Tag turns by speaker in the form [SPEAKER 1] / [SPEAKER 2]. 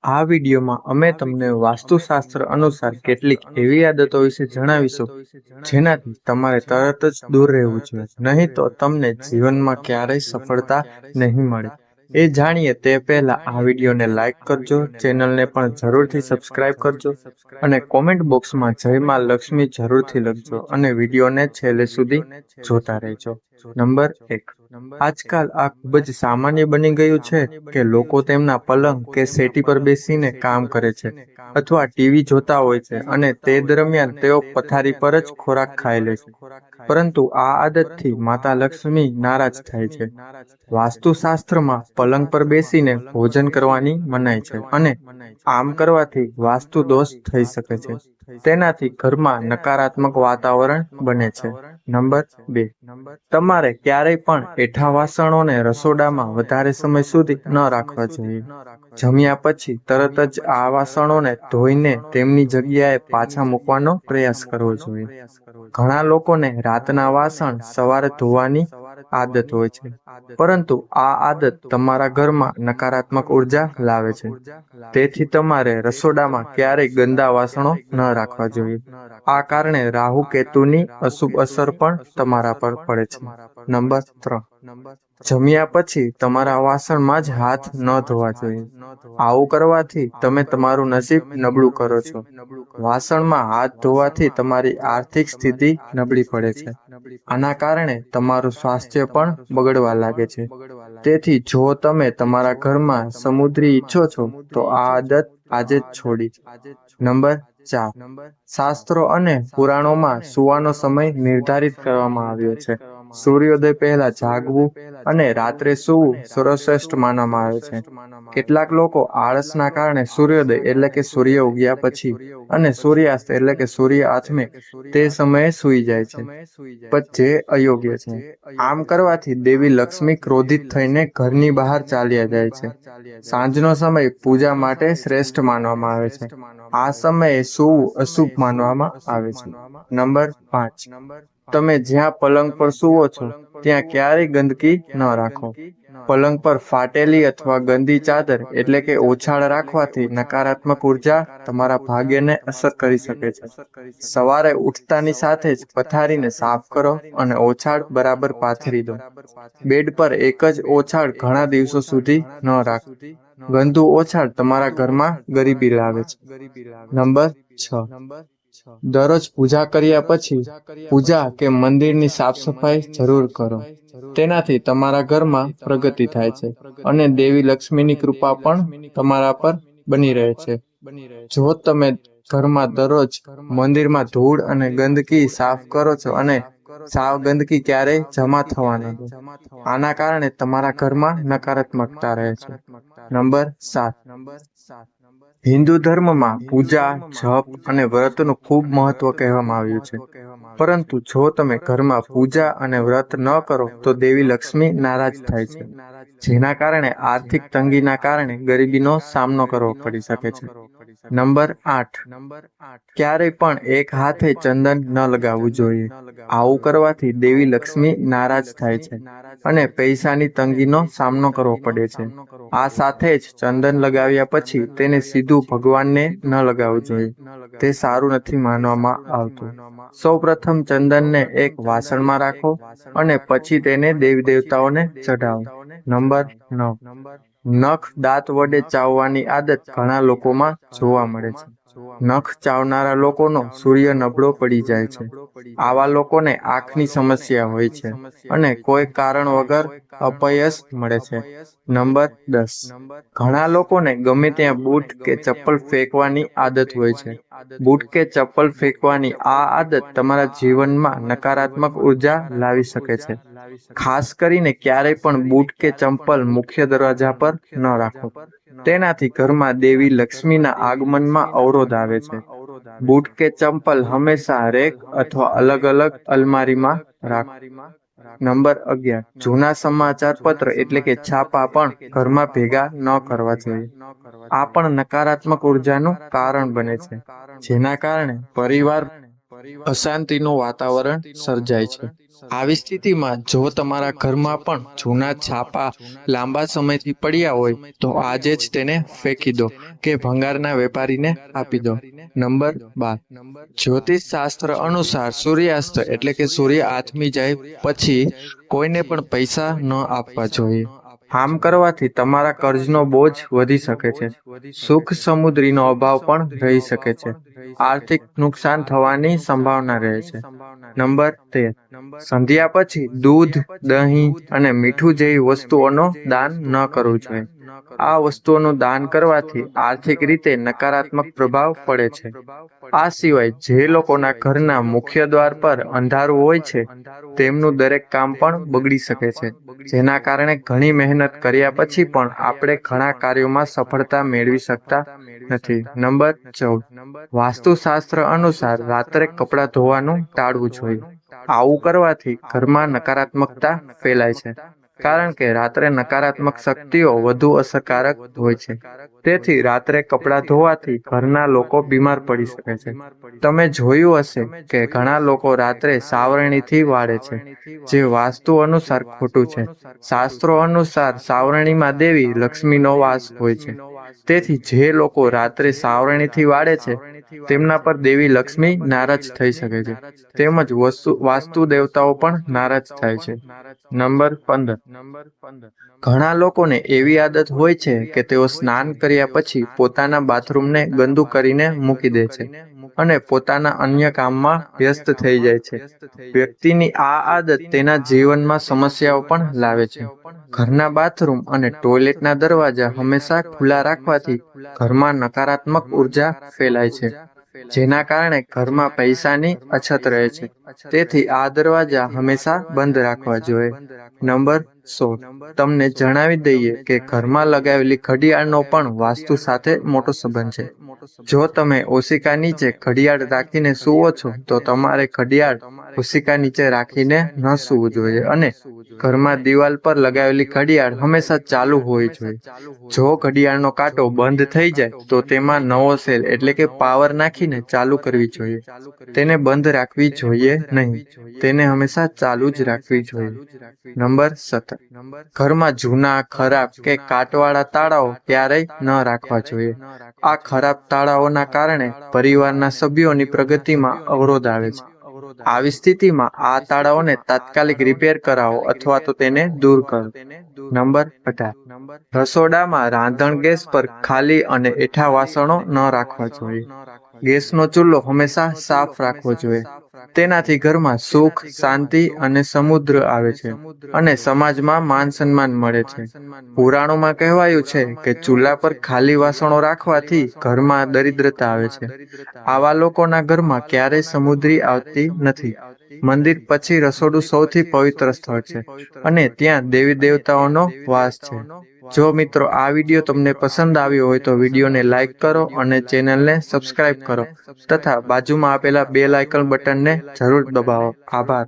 [SPEAKER 1] આ વિડીયોમાં અમે તમને વાસ્તુશાસ્ત્ર અનુસાર કેટલીક એવી આદતો વિશે જણાવીશું જેનાથી તમારે તરત જ દૂર રહેવું જોઈએ, નહીં તો તમને જીવનમાં ક્યારેય સફળતા નહીં મળે. એ જાણીએ તે પહેલા આ વિડીયોને લાઈક કરજો, ચેનલને પણ જરૂરથી સબસ્ક્રાઇબ કરજો અને કોમેન્ટ બોક્સમાં જય માં લક્ષ્મી જરૂરથી લખજો અને વિડીયોને છેલ્લે સુધી જોતા રહેજો. નંબર 1. આજકાલ આ ખૂબ જ સામાન્ય બની ગયું છે કે લોકો તેમના પલંગ કે સેટી પર બેસીને કામ કરે છે અથવા ટીવી જોતા હોય છે અને તે દરમિયાન તેઓ પથારી પર જ ખોરાક ખાઈ લે છે. પરંતુ આ આદતથી માતા લક્ષ્મી નારાજ થાય છે. વાસ્તુશાસ્ત્રમાં પલંગ પર બેસીને ભોજન કરવાની મનાઈ છે અને આમ કરવાથી વાસ્તુ દોષ થઈ શકે છે. તેનાથી ઘરમાં નકારાત્મક વાતાવરણ બને છે. નંબર 2. તમારે ક્યારેય પણ એઠા વાસણોને રસોડામાં વધારે સમય સુધી ન રાખવા જોઈએ. જમ્યા પછી તરત જ આ વાસણોને ધોઈને તેમની જગ્યાએ પાછા મૂકવાનો પ્રયાસ કરવો જોઈએ. ઘણા લોકોને રાતના વાસણ સવારે ધોવાની આદત હોય છે, પરંતુ આ આદત તમારા ઘરમાં નકારાત્મક ઉર્જા લાવે છે. તેથી તમારે રસોડામાં ક્યારેય ગંદા વાસણો ન રાખવા જોઈએ. આ કારણે રાહુ કેતુની અશુભ અસર પણ તમારા પર પડે છે. નંબર 3. જમ્યા પછી તમારા વાસણમાં જ હાથ ન ધોવા જોઈએ. આવું કરવાથી તમે તમારું નસીબ નબળું કરો છો. વાસણમાં હાથ ધોવાથી તમારી આર્થિક સ્થિતિ નબળી પડે છે. આના કારણે તમારું સ્વાસ્થ્ય પણ બગડવા લાગે છે. તેથી જો તમે તમારા ઘરમાં સમૃદ્ધિ ઈચ્છો છો તો આ આદત આજે જ છોડી. નંબર 4. શાસ્ત્રો અને પુરાણોમાં સૂવાનો સમય નિર્ધારિત કરવામાં આવ્યો છે. સૂર્યોદય પહેલા જાગવું અને રાત્રે સૂવું સર્વશ્રેષ્ઠ માનવામાં આવે છે. કેટલાક લોકો આળસના કારણે સૂર્યોદય એટલે કે સૂર્ય ઉગ્યા પછી અને સૂર્યાસ્ત એટલે કે સૂર્ય આથમે તે સમયે સૂઈ જાય છે, પણ જે અયોગ્ય છે. આમ કરવાથી દેવી લક્ષ્મી ક્રોધિત થઈને ઘરની બહાર ચાલ્યા જાય છે. સાંજનો સમય પૂજા માટે શ્રેષ્ઠ માનવામાં આવે છે. આ સમયે સૂવું અશુભ માનવામાં આવે છે. નંબર 5. તમે જ્યાં પલંગ પર સૂવો છો ત્યાં ક્યારેય ગંદકી ન રાખો. પલંગ પર ફાટેલી અથવા ગંદી ચાદર એટલે કે ઓછાળ રાખવાથી નકારાત્મક ઉર્જા તમારા ભાગ્યને અસર કરી શકે છે. સવારે ઉઠતાની સાથે જ પથારીને સાફ કરો અને ઓછાળ બરાબર પાથરી દો. બેડ પર એક જ ઓછાળ ઘણા દિવસો સુધી ન રાખો. ગંદુ ઓછાળ તમારા ઘરમાં ગરીબી લાવે છે. નંબર 6. દરરોજ પૂજા કર્યા પછી પૂજા કે મંદિરની સાફ સફાઈ જરૂર કરો. તેનાથી તમારા ઘરમાં પ્રગતિ થાય છે અને દેવી લક્ષ્મીની કૃપા પણ તમારા પર બની રહે છે. જો તમે ઘરમાં દરરોજ મંદિરમાં ધૂળ અને ગંદકી સાફ કરો છો અને સાવ ગંદકી ક્યારેય જમા થવા ન દો. આના કારણે તમારા ઘરમાં નકારાત્મકતા રહે છે. નંબર 7. હિન્દુ ધર્મમાં પૂજા, જપ અને વ્રતનું ખૂબ મહત્વ કહેવામાં આવ્યું છે. પરંતુ જો તમે ઘરમાં પૂજા અને વ્રત ન કરો તો દેવી લક્ષ્મી નારાજ થાય છે, જેના કારણે આર્થિક તંગીના કારણે ગરીબીનો સામનો કરવો પડી શકે છે. નંબર 8. ક્યારેય પણ એક હાથે ચંદન ન લગાવવું જોઈએ. આવું કરવાથી દેવી લક્ષ્મી નારાજ થાય છે અને પૈસાની તંગીનો સામનો કરવો પડે છે. આ સાથે જ ચંદન લગાવ્યા પછી તેને સીધું ભગવાનને ન લગાવવું જોઈએ. તે સારું નથી માનવામાં આવતું. સૌ પ્રથમ ચંદનને એક વાસણમાં રાખો અને પછી તેને દેવી દેવતાઓને ચઢાવો. નંબર 9. નખ દાંત વડે ચાવવાની આદત ઘણા લોકોમાં જોવા મળે છે. નખ ચાવનારા લોકોનો સૂર્ય નબળો પડી જાય છે. આવા લોકોને આંખની સમસ્યા હોય છે અને કોઈ કારણ વગર અપયશ મળે છે. નંબર 10. ઘણા લોકોને ગમે ત્યાં બૂટ કે ચપ્પલ ફેંકવાની આદત હોય છે. બૂટ કે ચપ્પલ ફેંકવાની આ આદત તમારા જીવનમાં નકારાત્મક ઉર્જા લાવી શકે છે. ખાસ કરીને ક્યારેય પણ બૂટ કે ચંપલ મુખ્ય દરવાજા પર ન રાખો. તેનાથી ઘરમાં દેવી લક્ષ્મીના આગમનમાં અવરોધ આવે છે. બૂટ કે ચંપલ હંમેશા રેક અથવા અલગ અલગ અલમારીમાં રાખો. નંબર 11. જૂના સમાચાર પત્ર એટલે કે છાપા પણ ઘરમાં ભેગા ન કરવા જોઈએ. આ પણ નકારાત્મક ઉર્જાનું કારણ બને છે, જેના કારણે પરિવાર અશાંતિનું વાતાવરણ સર્જાય છે. આવી સ્થિતિમાં જો તમારા ઘરમાં પણ જૂના છાપા લાંબા સમયથી પડ્યા હોય તો આજે જ તેને ફેંકી દો કે ભંગારના વેપારીને આપી દો. નંબર 12, જ્યોતિષ શાસ્ત્ર અનુસાર સૂર્યાસ્ત એટલે કે સૂર્ય આથમી જાય પછી કોઈને પણ પૈસા ન આપવા જોઈએ. આમ કરવાથી તમારા કર્જનો બોજ વધી શકે છે. સુખ સમૃદ્ધિનો અભાવ પણ રહી શકે છે. આર્થિક નુકસાન થવાની સંભાવના રહે છે. નંબર 13, સંધ્યા પછી દૂધ, દહીં અને મીઠું જેવી વસ્તુઓનો દાન ન કરવું જોઈએ. આ વસ્તુઓનું દાન કરવાથી આર્થિક રીતે નકારાત્મક પ્રભાવ પડે છે. આ સિવાય જે લોકોના ઘરના મુખ્ય દ્વાર પર અંધારું હોય છે, તેમનું દરેક કામ પણ બગડી શકે છે. જેના કારણે ઘણી મહેનત કર્યા પછી પણ આપણે ઘણા કાર્યોમાં સફળતા મેળવી શકતા નથી. નંબર 14, વાસ્તુશાસ્ત્ર અનુસાર રાત્રે કપડાં ધોવાનું ટાળવું જોઈએ. આવું કરવાથી ઘરમાં નકારાત્મકતા ફેલાય છે, કારણ કે રાત્રે નકારાત્મક શક્તિઓ વધુ અસરકારક હોય છે. તેથી રાત્રે કપડાં ધોવાથી ઘરના લોકો બીમાર પડી શકે છે. તમે જોયું હશે કે ઘણા લોકો રાત્રે સાવરણીથી વાળે છે, જે વાસ્તુ અનુસાર ખોટું છે. શાસ્ત્રો અનુસાર સાવરણીમાં દેવી લક્ષ્મીનો વાસ હોય છે. તેથી જે લોકો રાત્રે સાવરણીથી વાળે છે, તેમના પર દેવી લક્ષ્મી નારાજ થઈ શકે છે. તેમજ વાસ્તુ દેવતાઓ પણ નારાજ થાય છે. નંબર 15, ઘણા લોકોને એવી આદત હોય છે કે તેઓ સ્નાન કર્યા પછી પોતાના બાથરૂમને ગંદુ કરીને મૂકી દે છે અને પોતાના અન્ય કામમાં વ્યસ્ત થઈ જાય છે. વ્યક્તિની આ આદત તેના જીવનમાં સમસ્યાઓ પણ લાવે છે. ઘરના બાથરૂમ અને ટોયલેટના દરવાજા હંમેશા ખુલ્લા રાખવાથી ઘરમાં નકારાત્મક ઉર્જા ફેલાય છે, જેના કારણે ઘરમાં પૈસાની અછત રહે છે. તેથી આ દરવાજા હંમેશા બંધ રાખવા જોઈએ. નંબર 16, તમને જણાવી દઈએ કે ઘરમાં લગાવેલી ઘડિયાળનો પણ વાસ્તુ સાથે મોટો સંબંધ છે. જો તમે ઓશિકા નીચે ઘડિયાળ રાખીને સૂવો છો, તો તમારે ઘડિયાળ ઓશિકા નીચે રાખીને ન સૂવું જોઈએ અને ઘરમાં દિવાલ પર લગાવેલી ઘડિયાળ હંમેશા ચાલુ હોવી જોઈએ. જો ઘડિયાળનો કાંટો બંધ થઈ જાય તો તેમાં નવો સેલ એટલે કે પાવર નાખીને ચાલુ કરવી જોઈએ. તેને બંધ રાખવી જોઈએ નહીં. તેને હંમેશા ચાલુ જ રાખવી જોઈએ. નંબર 17, ઘરમાં જૂના, ખરાબ કે કાટવાળા તાળાઓ ક્યારેય ન રાખવા જોઈએ. આ ખરાબ તાળાઓના કારણે પરિવારના સભ્યોની પ્રગતિમાં અવરોધ આવે છે. આવી સ્થિતિમાં આ તાળાઓને તાત્કાલિક રિપેર કરાવો અથવા તો તેને દૂર કરો. નંબર 18, રસોડામાં રાંધણ ગેસ પર ખાલી અને એઠા વાસણો ન રાખવા જોઈએ. ગેસનો ચૂલો હંમેશા સાફ રાખવો જોઈએ. તેનાથી ઘરમાં સુખ, શાંતિ અને સમુદ્ર આવે છે અને સમાજમાં માન સન્માન મળે છે. પુરાણોમાં કહેવાયું છે કે ચૂલા પર ખાલી વાસણો રાખવાથી ઘરમાં દરિદ્રતા આવે છે. આવા લોકોના ઘરમાં ક્યારેય સમૃદ્ધિ આવતી નથી. મંદિર પછી રસોડું સૌથી પવિત્ર સ્થળ છે અને ત્યાં દેવી દેવતાઓનો વાસ છે. જો મિત્રો આ વિડીયો તમને પસંદ આવ્યો હોય તો વિડીયોને લાઈક કરો અને ચેનલને સબસ્ક્રાઇબ કરો તથા બાજુમાં આપેલા બેલ આઇકન બટનને જરૂર દબાવો. આભાર.